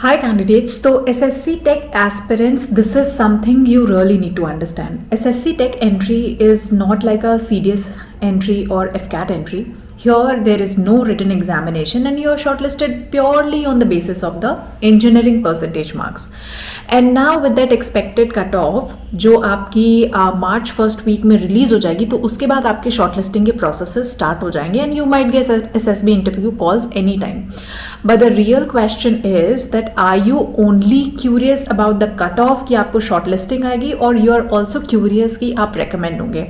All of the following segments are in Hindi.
Hi candidates, so SSC Tech aspirants, this is something you really need to understand. SSC Tech entry is not like a CDS entry or FCAT entry. Here there is no written examination and you are shortlisted purely on the basis of the engineering percentage marks. And now with that expected cutoff जो आपकी मार्च फर्स्ट वीक में रिलीज हो जाएगी, तो उसके बाद आपके शॉर्टलिस्टिंग के प्रोसेसेस स्टार्ट हो जाएंगे and you might get SSB interview calls any time. But the real question is that are you only curious about the cut off कि आपको शॉर्टलिस्टिंग आएगी, और यू आर ऑल्सो क्यूरियस कि आप रिकमेंड होंगे.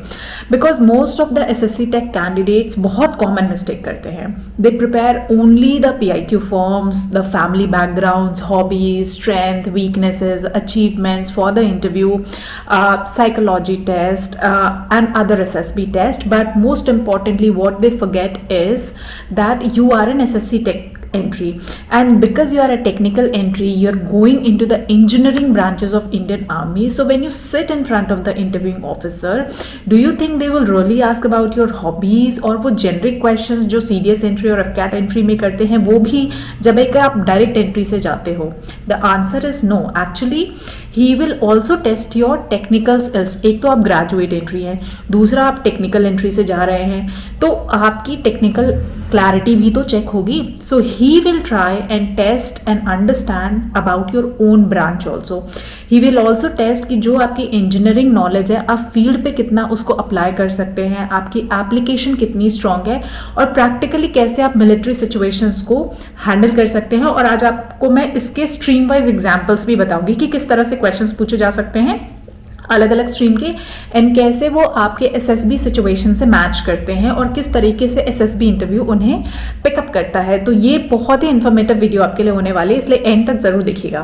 Because most of the SSC tech candidates बहुत कॉमन मिस्टेक करते हैं. They prepare only the PIQ forms, the family backgrounds, hobbies, strength, weaknesses, achievements for the interview, psychology test and other SSB test, but most importantly what they forget is that you are an SSC Tech entry, and because you are a technical entry, you are going into the engineering branches of Indian Army. So when you sit in front of the interviewing officer, do you think they will really ask about your hobbies, और वो generic questions जो CDS entry और FCAT entry में करते हैं वो भी जब एक आप direct entry से जाते हो? The answer is no. Actually he will also test your technical skills. एक तो आप graduate entry हैं, दूसरा आप technical entry से जा रहे हैं, तो आपकी technical clarity भी तो check होगी. So he will try and test and understand about your own branch also. He will also test कि जो आपकी engineering knowledge है आप field पे कितना उसको apply कर सकते हैं, आपकी application कितनी strong है, और practically कैसे आप military situations को handle कर सकते हैं. और आज आपको मैं इसके stream wise examples भी बताऊंगी कि किस तरह से questions पूछे जा सकते हैं अलग अलग स्ट्रीम के, एंड कैसे वो आपके एसएसबी सिचुएशन से मैच करते हैं और किस तरीके से एसएसबी इंटरव्यू उन्हें पिकअप करता है. तो ये बहुत ही इन्फॉर्मेटिव वीडियो आपके लिए होने वाली है, इसलिए एंड तक जरूर देखिएगा.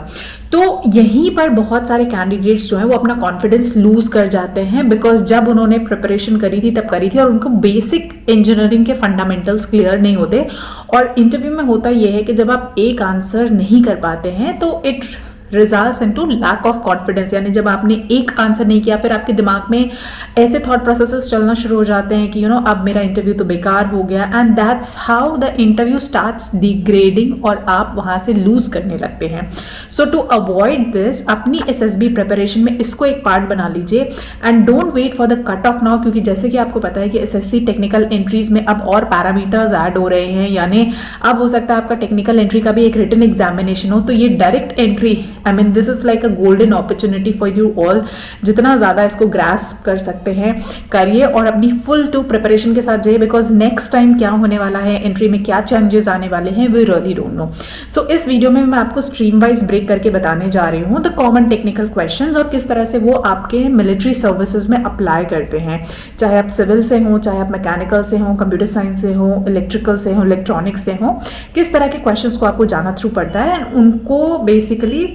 तो यहीं पर बहुत सारे कैंडिडेट्स जो हैं वो अपना कॉन्फिडेंस लूज कर जाते हैं, बिकॉज जब उन्होंने प्रिपरेशन करी थी तब करी थी और उनको बेसिक इंजीनियरिंग के फंडामेंटल्स क्लियर नहीं होते. और इंटरव्यू में होता यह है कि जब आप एक आंसर नहीं कर पाते हैं तो it results into lack of confidence. यानी जब आपने एक आंसर नहीं किया, फिर आपके दिमाग में ऐसे थॉट प्रोसेसेस चलना शुरू हो जाते हैं कि अब मेरा इंटरव्यू तो बेकार हो गया, and that's how the interview starts degrading और आप वहां से लूज करने लगते हैं. सो टू अवॉइड दिस, अपनी एसएसबी प्रिपरेशन में इसको एक पार्ट बना लीजिए and don't wait for the cut off now, क्योंकि जैसे कि आपको पता है कि एसएससी टेक्निकल एंट्रीज में अब और पैरामीटर्स ऐड हो रहे हैं. यानी अब हो सकता है आपका टेक्निकल एंट्री का भी एक रिटन एग्जामिनेशन हो, तो ये direct entry, I mean this is like a golden opportunity for you all. जितना ज्यादा इसको ग्रास्प कर सकते हैं करिए और अपनी फुल टू प्रिपरेशन के साथ जाइए, बिकॉज नेक्स्ट टाइम क्या होने वाला है, एंट्री में क्या चेंजेस आने वाले हैं, वी रियली डोंट नो. सो इस वीडियो में मैं आपको स्ट्रीम वाइज ब्रेक करके बताने जा रही हूँ द कॉमन टेक्निकल क्वेश्चंस और किस तरह से वो आपके मिलिट्री सर्विसेज में अप्लाई करते हैं. चाहे आप सिविल से हो, चाहे आप मैकेनिकल से हो, कंप्यूटर साइंस से हो, इलेक्ट्रिकल से हो, इलेक्ट्रॉनिक्स से हो, किस तरह के क्वेश्चंस को आपको जाना थ्रू पड़ता है, उनको बेसिकली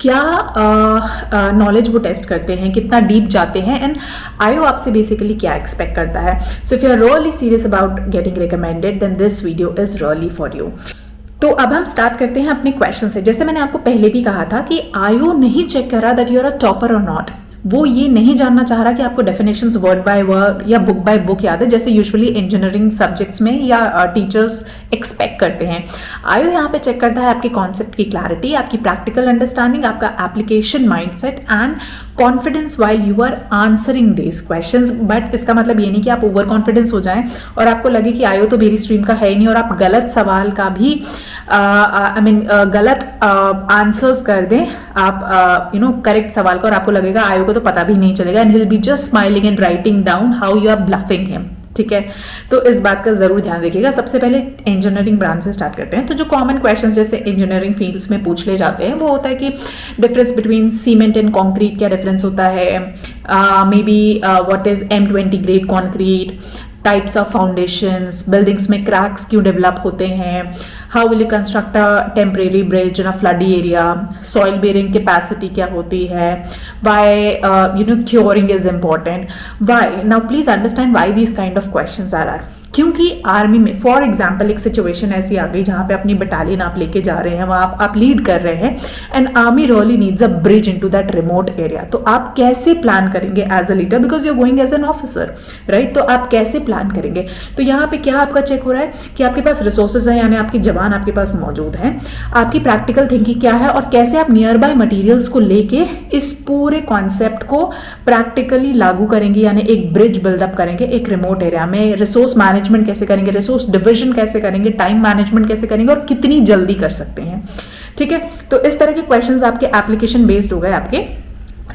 क्या नॉलेज वो टेस्ट करते हैं, कितना डीप जाते हैं, एंड आईओ आपसे बेसिकली क्या एक्सपेक्ट करता है. So if you are really serious about getting recommended then this video is really for you. तो अब हम स्टार्ट करते हैं अपने क्वेश्चन से. जैसे मैंने आपको पहले भी कहा था कि आईओ नहीं चेक कर रहा that you are a topper और नॉट. वो ये नहीं जानना चाह रहा कि आपको डेफिनेशंस वर्ड बाय वर्ड या बुक बाय बुक याद है, जैसे यूजुअली इंजीनियरिंग सब्जेक्ट्स में या टीचर्स एक्सपेक्ट करते हैं. आईओ यहाँ पे चेक करता है आपके कॉन्सेप्ट की क्लैरिटी, आपकी प्रैक्टिकल अंडरस्टैंडिंग, आपका application mindset and confidence while you are answering this questions. But इसका मतलब ये नहीं कि आप ओवर कॉन्फिडेंस हो जाएं और आपको लगे कि आईओ तो मेरी स्ट्रीम का है ही नहीं, और आप गलत सवाल का भी गलत आंसर्स कर दें आप करेक्ट सवाल का, और आपको लगेगा आईओ को तो पता भी नहीं चलेगा, and he will be just smiling and writing down how you are bluffing him. ठीक है, तो इस बात का जरूर ध्यान रखिएगा. सबसे पहले इंजीनियरिंग ब्रांच से स्टार्ट करते हैं. तो जो कॉमन क्वेश्चंस जैसे इंजीनियरिंग फील्ड्स में पूछ ले जाते हैं वो होता है कि difference between cement and concrete, क्या डिफरेंस होता है, maybe what is M20 grade concrete, types of foundations, buildings में क्रैक्स क्यों डेवलप होते हैं, how will you construct a temporary bridge in a floody area, soil bearing capacity क्या होती है, why curing is important, why. Now please understand why these kind of questions are. क्योंकि आर्मी में फॉर एग्जाम्पल एक सिचुएशन ऐसी आ गई जहां पे अपनी बटालियन आप लेके जा रहे हैं, वहां आप लीड कर रहे हैं, and army really needs a bridge into that remote area. तो आप कैसे प्लान करेंगे as a leader, because you are going as an officer, right? तो आप कैसे प्लान करेंगे? तो यहाँ पे क्या आपका चेक हो रहा है कि आपके पास रिसोर्सेज है, यानी आपके जवान आपके पास मौजूद हैं, आपकी प्रैक्टिकल थिंकिंग क्या है, और कैसे आप नियर बाय मटीरियल्स को लेके इस पूरे कॉन्सेप्ट को प्रैक्टिकली लागू करेंगे, यानी एक ब्रिज बिल्डअप करेंगे एक रिमोट एरिया में। रिसोर्स मैनेजमेंट कैसे करेंगे, रिसोर्स डिविजन कैसे करेंगे, टाइम मैनेजमेंट कैसे करेंगे, और कितनी जल्दी कर सकते हैं। ठीक है, तो इस तरह के क्वेश्चंस आपके एप्लीकेशन बेस्ड हो गए आपके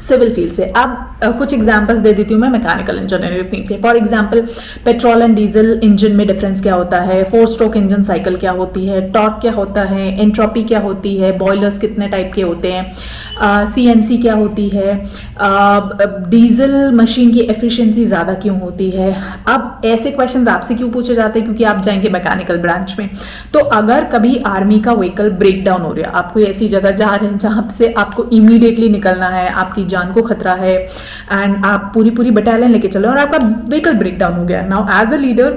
सिविल फील्ड से। अब कुछ एग्जांपल्स दे देती हूँ मैं मैकेनिकल इंजीनियरिंग फील्ड के। For example petrol and diesel engine में डिफरेंस क्या होता है, 4 स्ट्रोक इंजन साइकिल क्या होती है, टॉर्क क्या होता है, एंट्रोपी क्या होती है, बॉयलर्स कितने टाइप के होते हैं, सीएनसी क्या होती है, डीजल मशीन की एफिशिएंसी ज़्यादा क्यों होती है। अब ऐसे क्वेश्चंस आपसे क्यों पूछे जाते हैं, क्योंकि आप जाएंगे मैकेनिकल ब्रांच में। तो अगर कभी आर्मी का व्हीकल ब्रेक डाउन हो रहा है, आप कोई ऐसी जगह जा रहे हैं जहां से आपको इमीडिएटली निकलना है, आपकी जान को खतरा है, एंड आप पूरी बटालियन लेके चले और आपका व्हीकल ब्रेक डाउन हो गया, now as a leader,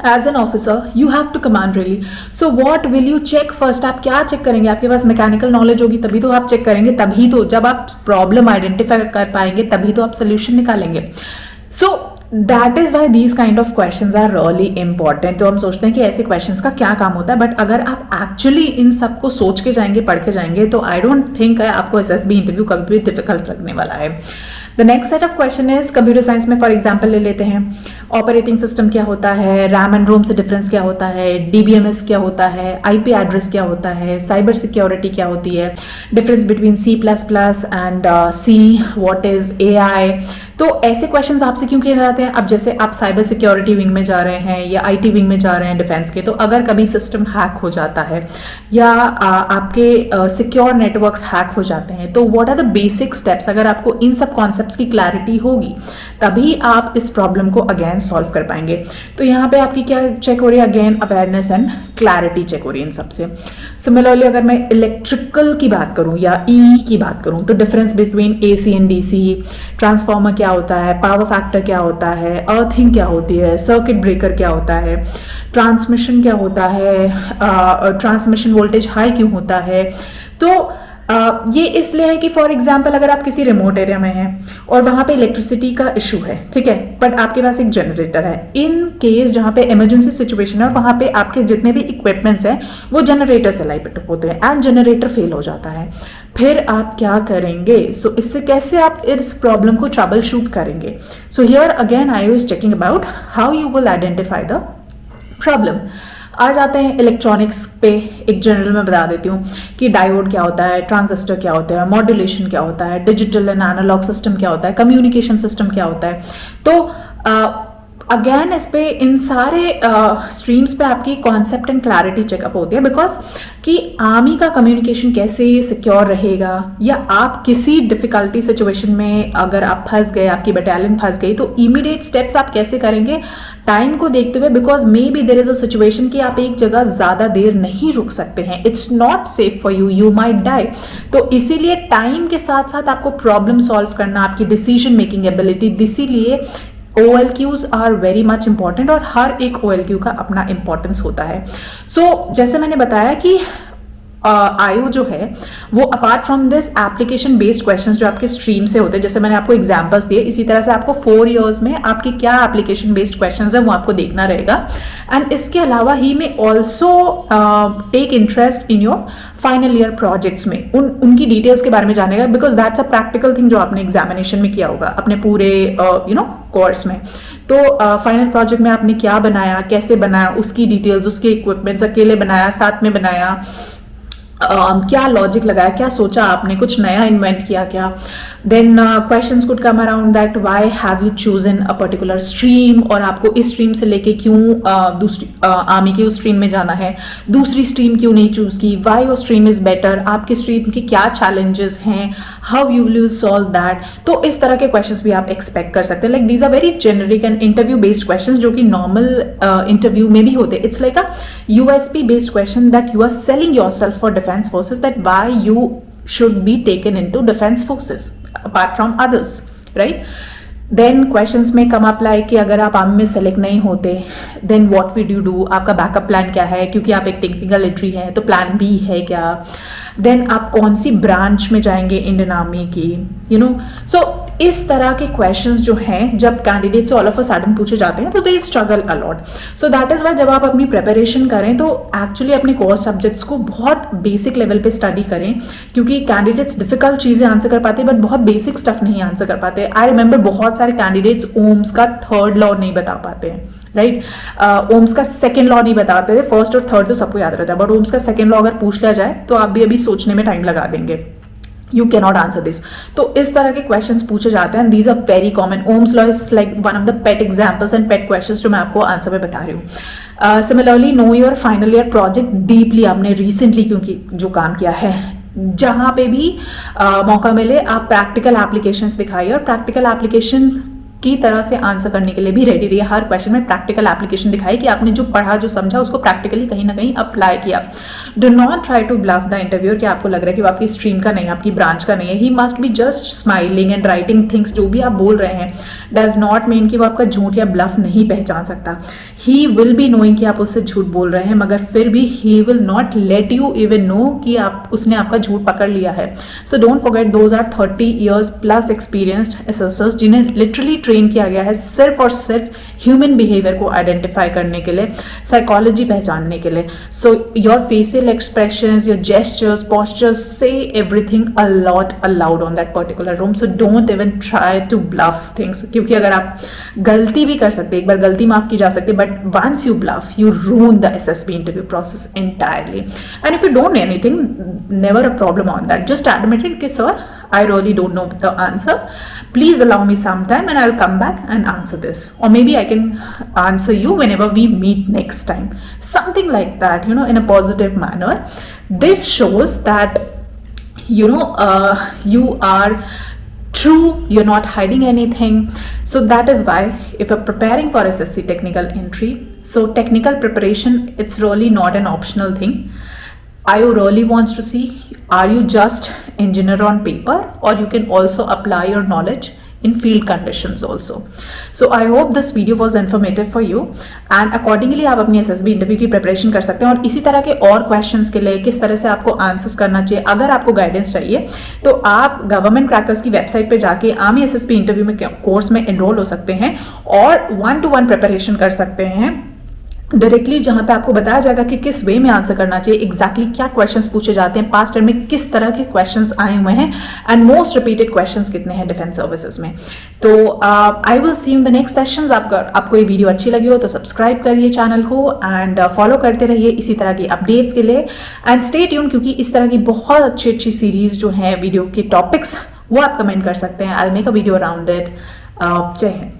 as an officer, you have to command really. So what will you check first? आप क्या चेक करेंगे? आपके पास मैकेनिकल नॉलेज होगी तभी तो आप चेक करेंगे, तभी तो जब आप प्रॉब्लम आइडेंटिफाई कर पाएंगे तभी तो आप सोल्यूशन निकालेंगे। So that is why these kind of questions are really important. तो हम सोचते हैं कि ऐसे क्वेश्चंस का क्या काम होता है, बट अगर आप एक्चुअली इन सब को सोच के जाएंगे, पढ़ के जाएंगे, तो आई डोंट थिंक आपको एसएसबी इंटरव्यू कभी भी डिफिकल्ट लगने वाला है। The next set of question is computer science में फॉर एग्जाम्पल ले लेते हैं, ऑपरेटिंग सिस्टम क्या होता है, रैम एंड रोम से डिफरेंस क्या होता है, डीबीएमएस क्या होता है, आईपी एड्रेस क्या होता है, साइबर सिक्योरिटी क्या होती है, difference between C plus plus and C, what is AI. तो ऐसे क्वेश्चंस आपसे क्यों किए जाते हैं? अब जैसे आप साइबर सिक्योरिटी विंग में जा रहे हैं या आईटी विंग में जा रहे हैं डिफेंस के, तो अगर कभी सिस्टम हैक हो जाता है या आपके सिक्योर नेटवर्क्स हैक हो जाते हैं, तो what are the basic steps? अगर आपको इन सब कॉन्सेप्ट्स की क्लैरिटी होगी तभी आप इस प्रॉब्लम को अगेन सॉल्व कर पाएंगे। तो यहाँ पे आपकी क्या चेक हो रही है? Again awareness and clarity check हो रही है इन सबसे। सिमिलरली अगर मैं इलेक्ट्रिकल की बात करूं या ई की बात करूं, तो difference between AC and DC, transformer क्या होता है, पावर फैक्टर क्या होता है, अर्थिंग क्या होती है, सर्किट ब्रेकर क्या होता है, ट्रांसमिशन क्या होता है, ट्रांसमिशन वोल्टेज हाई क्यों होता है। तो ये इसलिए है कि फॉर एग्जाम्पल अगर आप किसी रिमोट एरिया में हैं और वहां पे इलेक्ट्रिसिटी का इशू है, ठीक है, बट आपके पास एक जनरेटर है, इन केस जहां पे इमरजेंसी सिचुएशन है और वहां पे आपके जितने भी इक्विपमेंट्स हैं वो जनरेटर से लाइट होते हैं एंड जनरेटर फेल हो जाता है, फिर आप क्या करेंगे? सो इससे कैसे आप इस प्रॉब्लम को ट्रबल शूट करेंगे? So here again I was checking about how you will identify the problem. आ जाते हैं इलेक्ट्रॉनिक्स पे। एक जनरल में बता देती हूँ कि डायोड क्या होता है, ट्रांजिस्टर क्या होता है, मॉड्यूलेशन क्या होता है, डिजिटल एंड एनालॉग सिस्टम क्या होता है, कम्युनिकेशन सिस्टम क्या होता है। तो अगेन इस पे इन सारे स्ट्रीम्स पे आपकी कॉन्सेप्ट एंड क्लैरिटी चेकअप होती है, बिकॉज कि आर्मी का कम्युनिकेशन कैसे सिक्योर रहेगा, या आप किसी डिफिकल्टी सिचुएशन में अगर आप फंस गए, आपकी बटालियन फंस गई, तो इमीडिएट स्टेप्स आप कैसे करेंगे टाइम को देखते हुए, because maybe there is a situation कि आप एक जगह ज्यादा देर नहीं रुक सकते हैं, it's not safe for you, you might die. तो इसीलिए टाइम के साथ साथ आपको प्रॉब्लम सॉल्व करना, आपकी डिसीजन मेकिंग एबिलिटी, इसीलिए OLQs are very much important और हर एक OLQ का अपना इंपॉर्टेंस होता है। सो जैसे मैंने बताया कि आयु जो है वो apart from this application based questions जो आपके स्ट्रीम से होते हैं, जैसे मैंने आपको एग्जांपल्स दिए, इसी तरह से आपको 4 इयर्स में आपके क्या एप्लीकेशन बेस्ड क्वेश्चंस है वो आपको देखना रहेगा। एंड इसके अलावा he may also take interest in your final year projects में, उनकी डिटेल्स के बारे में जानेगा, because that's a practical thing जो आपने एग्जामिनेशन में किया होगा अपने पूरे कोर्स में। तो फाइनल प्रोजेक्ट में आपने क्या बनाया, कैसे बनाया, उसकी डिटेल्स, उसके इक्विपमेंट्स अकेले बनाया, साथ में बनाया, क्या लॉजिक लगाया, क्या सोचा आपने, कुछ नया इन्वेंट किया क्या। Then questions could come around that why have you chosen a particular stream, और आपको इस स्ट्रीम से लेके क्यों दूसरी आर्मी की उस स्ट्रीम में जाना है, दूसरी स्ट्रीम क्यों नहीं चूज की, why your stream is better, आपकी स्ट्रीम के क्या चैलेंजेस हैं, how you will solve that. तो इस तरह के क्वेश्चंस भी आप एक्सपेक्ट कर सकते हैं। Like these are very generic and interview based questions जो कि नॉर्मल इंटरव्यू में भी होते हैं। It's like a USP based question that you are selling yourself for defence forces, that why you should be taken into defense forces apart from others, right? Then questions में कम अप लाइक कि अगर आप आर्मी में सेलेक्ट नहीं होते then what would you do, आपका बैकअप प्लान क्या है, क्योंकि आप एक टेक्निकल एंट्री है तो प्लान बी है क्या, देन आप कौन सी ब्रांच में जाएंगे इंडियन आर्मी की, यू नो। सो इस तरह के क्वेश्चंस जो हैं जब कैंडिडेट से ऑल ऑफ अ सडन पूछे जाते हैं तो they struggle a lot. So that is why जब आप अपनी प्रिपरेशन करें तो एक्चुअली अपने कोर सब्जेक्ट्स को बहुत बेसिक लेवल पे स्टडी करें, क्योंकि कैंडिडेट्स डिफिकल्ट चीजें आंसर कर पाते हैं बट बहुत बेसिक स्टफ नहीं आंसर कर पाते। आई रिमेंबर बहुत सारे कैंडिडेट्स ओम्स का थर्ड लॉ नहीं बता पाते हैं, राइट। ओम्स का सेकेंड लॉ नहीं बताते थे, फर्स्ट और थर्ड तो सबको याद रहता है बट ओम्स का सेकेंड लॉ अगर पूछ लिया जाए तो आप भी अभी सोचने में टाइम लगा देंगे, you can not answer this. तो इस तरह के क्वेश्चंस पूछे जाते हैं, these are very common. Ohm's law is like one of the pet examples and pet questions जो मैं आपको आंसर में बता रही हूँ। Similarly know your final year project deeply, आपने रिसेंटली क्योंकि जो काम किया है जहां पे भी मौका मिले आप प्रैक्टिकल एप्लीकेशंस दिखाइए और प्रैक्टिकल एप्लीकेशन की तरह से आंसर करने के लिए भी रेडी रहिए। हर क्वेश्चन में प्रैक्टिकल एप्लीकेशन दिखाई कि आपने जो पढ़ा जो समझा उसको प्रैक्टिकली कहीं ना कहीं अप्लाई किया। Do not try to bluff the interviewer कि आपको लग रहा है कि वो आपकी स्ट्रीम का नहीं है, आपकी ब्रांच का नहीं है। He must be just smiling and writing things, जो भी आप बोल रहे हैं डज नॉट मीन कि वो आपका झूठ या ब्लफ नहीं पहचान सकता। ही विल बी नोइंग कि आप उससे झूठ बोल रहे हैं, मगर फिर भी he will not let you even know कि आप उसने आपका झूठ पकड़ लिया है। So don't forget those are 30 years plus experienced assessors जिन्हें लिटरली ट्रेन किया गया है सिर्फ और सिर्फ ह्यूमन बिहेवियर को आइडेंटिफाई करने के लिए, साइकोलॉजी पहचानने के लिए। So your facial expressions, your gestures, postures से everything a lot allowed on that particular room. So don't even try to bluff things, क्योंकि अगर आप गलती भी कर सकते, एक बार गलती माफ की जा सकती है, but once you bluff you ruin the SSB interview process entirely. And if you don't know anything, never a problem on that. Just admit it कि sir, I really don't know the answer. Please allow me some time and I'll come back and answer this. Or maybe I can answer you whenever we meet next time. Something like that, you know, in a positive manner. This shows that, you know, you are true, you're not hiding anything. So that is why if you're preparing for SSC technical entry, so technical preparation, it's really not an optional thing. Are you really wants to see, are you just engineer on paper, or you can also apply your knowledge in field conditions also. So I hope this video was informative for you and accordingly आप अपनी SSB इंटरव्यू की प्रिपरेशन कर सकते हैं। और इसी तरह के और क्वेश्चंस के लिए किस तरह से आपको आंसर्स करना चाहिए, अगर आपको गाइडेंस चाहिए तो आप गवर्नमेंट क्रैकर्स की वेबसाइट पे जाके आर्मी SSB इंटरव्यू में कोर्स में एनरोल हो सकते हैं और 1-to-1 प्रिपरेशन कर सकते हैं डायरेक्टली, जहां पे आपको बताया जाएगा कि किस वे में आंसर करना चाहिए, एग्जैक्टली क्या क्वेश्चंस पूछे जाते हैं, पास्ट ईयर में किस तरह के क्वेश्चंस आए हुए हैं एंड मोस्ट रिपीटेड क्वेश्चंस कितने हैं डिफेंस सर्विसेज में। तो I will see in the next sessions. आपको ये वीडियो अच्छी लगी हो तो सब्सक्राइब करिए चैनल को एंड फॉलो करते रहिए इसी तरह की अपडेट्स के लिए एंड स्टे ट्यून, क्योंकि इस तरह की बहुत अच्छी अच्छी सीरीज जो है वीडियो के टॉपिक्स वो आप कमेंट कर सकते हैं। I will make a video around it. जय हिंद।